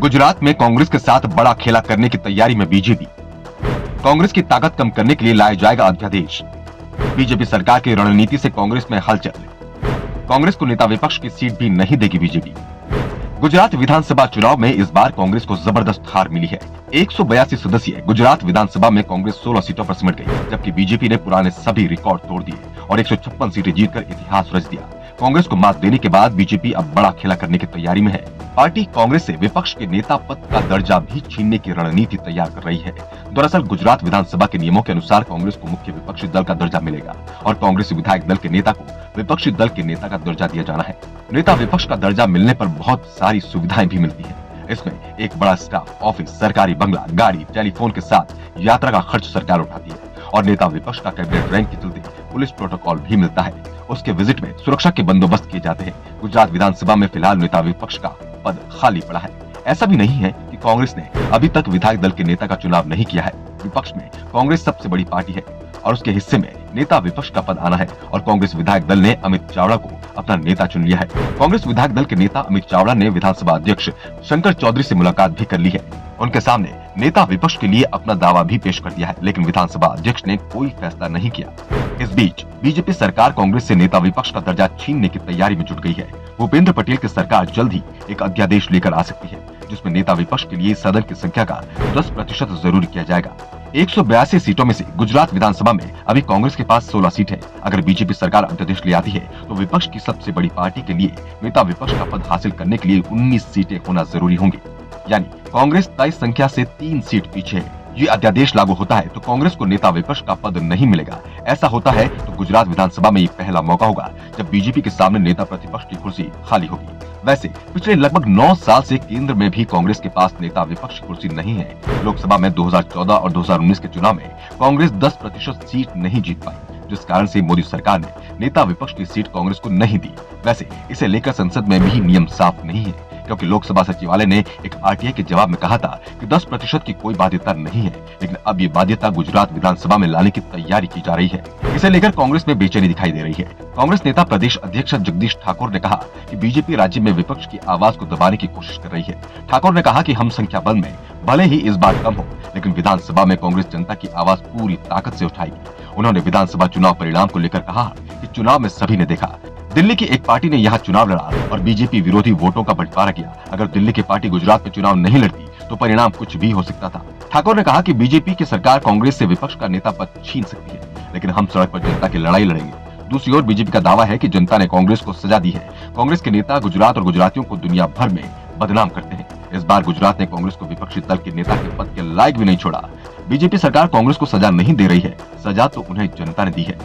गुजरात में कांग्रेस के साथ बड़ा खेला करने की तैयारी में बीजेपी। कांग्रेस की ताकत कम करने के लिए लाया जाएगा अध्यादेश। बीजेपी सरकार की रणनीति से कांग्रेस में हलचल। कांग्रेस को नेता विपक्ष की सीट भी नहीं देगी बीजेपी। गुजरात विधानसभा चुनाव में इस बार कांग्रेस को जबरदस्त हार मिली है। 182 सदस्यीय गुजरात विधानसभा में कांग्रेस 16 सीटों पर सिमट गई, जबकि बीजेपी ने पुराने सभी रिकॉर्ड तोड़ दिए और 156 सीटें जीतकर इतिहास रच दिया। कांग्रेस को मात देने के बाद बीजेपी अब बड़ा खेला करने की तैयारी में है। पार्टी कांग्रेस से विपक्ष के नेता पद का दर्जा भी छीनने की रणनीति तैयार कर रही है। दरअसल गुजरात विधानसभा के नियमों के अनुसार कांग्रेस को मुख्य विपक्षी दल का दर्जा मिलेगा और कांग्रेस विधायक दल के नेता को विपक्षी दल के नेता का दर्जा दिया जाना है। नेता विपक्ष का दर्जा मिलने पर बहुत सारी सुविधाएं भी मिलती है। इसमें एक बड़ा स्टाफ, ऑफिस, सरकारी बंगला, गाड़ी, टेलीफोन के साथ यात्रा का खर्च सरकार उठाती है और नेता विपक्ष का कैबिनेट रैंक के चलते पुलिस प्रोटोकॉल भी मिलता है। उसके विजिट में सुरक्षा के बंदोबस्त किए जाते हैं। गुजरात विधानसभा में फिलहाल नेता विपक्ष का पद खाली पड़ा है। ऐसा भी नहीं है कि कांग्रेस ने अभी तक विधायक दल के नेता का चुनाव नहीं किया है। विपक्ष में कांग्रेस सबसे बड़ी पार्टी है और उसके हिस्से में नेता विपक्ष का पद आना है और कांग्रेस विधायक दल ने अमित चावड़ा को अपना नेता चुन लिया है। कांग्रेस विधायक दल के नेता अमित चावड़ा ने विधानसभा अध्यक्ष शंकर चौधरी से मुलाकात भी कर ली है। उनके सामने नेता विपक्ष के लिए अपना दावा भी पेश कर दिया है, लेकिन विधानसभा अध्यक्ष ने कोई फैसला नहीं किया। इस बीच बीजेपी सरकार कांग्रेस से नेता विपक्ष का दर्जा छीनने की तैयारी में जुट गई है। भूपेंद्र पटेल की सरकार जल्द ही एक अध्यादेश लेकर आ सकती है, जिसमें नेता विपक्ष के लिए सदन की संख्या का 10% जरूर किया जाएगा। 182 सीटों में से गुजरात विधानसभा में अभी कांग्रेस के पास 16 सीट है। अगर बीजेपी सरकार अध्यादेश ले आती है तो विपक्ष की सबसे बड़ी पार्टी के लिए नेता विपक्ष का पद हासिल करने के लिए 19 सीटें होना जरूरी होंगी, यानी कांग्रेस तय संख्या से 3 सीट पीछे है। ये अध्यादेश लागू होता है तो कांग्रेस को नेता विपक्ष का पद नहीं मिलेगा। ऐसा होता है तो गुजरात विधानसभा में ये पहला मौका होगा जब बीजेपी के सामने नेता प्रतिपक्ष की कुर्सी खाली होगी। वैसे पिछले लगभग 9 साल से केंद्र में भी कांग्रेस के पास नेता विपक्ष की कुर्सी नहीं है। लोकसभा में 2014 और 2019 के चुनाव में कांग्रेस 10% सीट नहीं जीत पाई, जिस कारण से मोदी सरकार ने नेता विपक्ष की सीट कांग्रेस को नहीं दी। वैसे इसे लेकर संसद में भी नियम साफ नहीं है, क्योंकि लोकसभा सचिवालय ने एक आरटीआई के जवाब में कहा था कि 10% की कोई बाध्यता नहीं है, लेकिन अब ये बाध्यता गुजरात विधानसभा में लाने की तैयारी की जा रही है। इसे लेकर कांग्रेस में बेचैनी दिखाई दे रही है। कांग्रेस नेता प्रदेश अध्यक्ष जगदीश ठाकुर ने कहा कि बीजेपी राज्य में विपक्ष की आवाज को दबाने की कोशिश कर रही है। ठाकुर ने कहा कि हम संख्या बल में भले ही इस बार कम हो, लेकिन विधानसभा में कांग्रेस जनता की आवाज पूरी ताकत से उठाएगी। उन्होंने विधानसभा चुनाव परिणाम को लेकर कहा कि चुनाव में सभी ने देखा, दिल्ली की एक पार्टी ने यहाँ चुनाव लड़ा और बीजेपी विरोधी वोटों का बंटवारा किया। अगर दिल्ली की पार्टी गुजरात में चुनाव नहीं लड़ती तो परिणाम कुछ भी हो सकता था। ठाकुर ने कहा कि बीजेपी की सरकार कांग्रेस से विपक्ष का नेता पद छीन सकती है, लेकिन हम सड़क पर जनता की लड़ाई लड़ेंगे। दूसरी ओर बीजेपी का दावा है कि जनता ने कांग्रेस को सजा दी है। कांग्रेस के नेता गुजरात और गुजरातियों को दुनिया भर में बदनाम करते हैं। इस बार गुजरात ने कांग्रेस को विपक्षी दल के नेता के पद के लायक भी नहीं छोड़ा। बीजेपी सरकार कांग्रेस को सजा नहीं दे रही है, सजा तो उन्हें जनता ने दी है।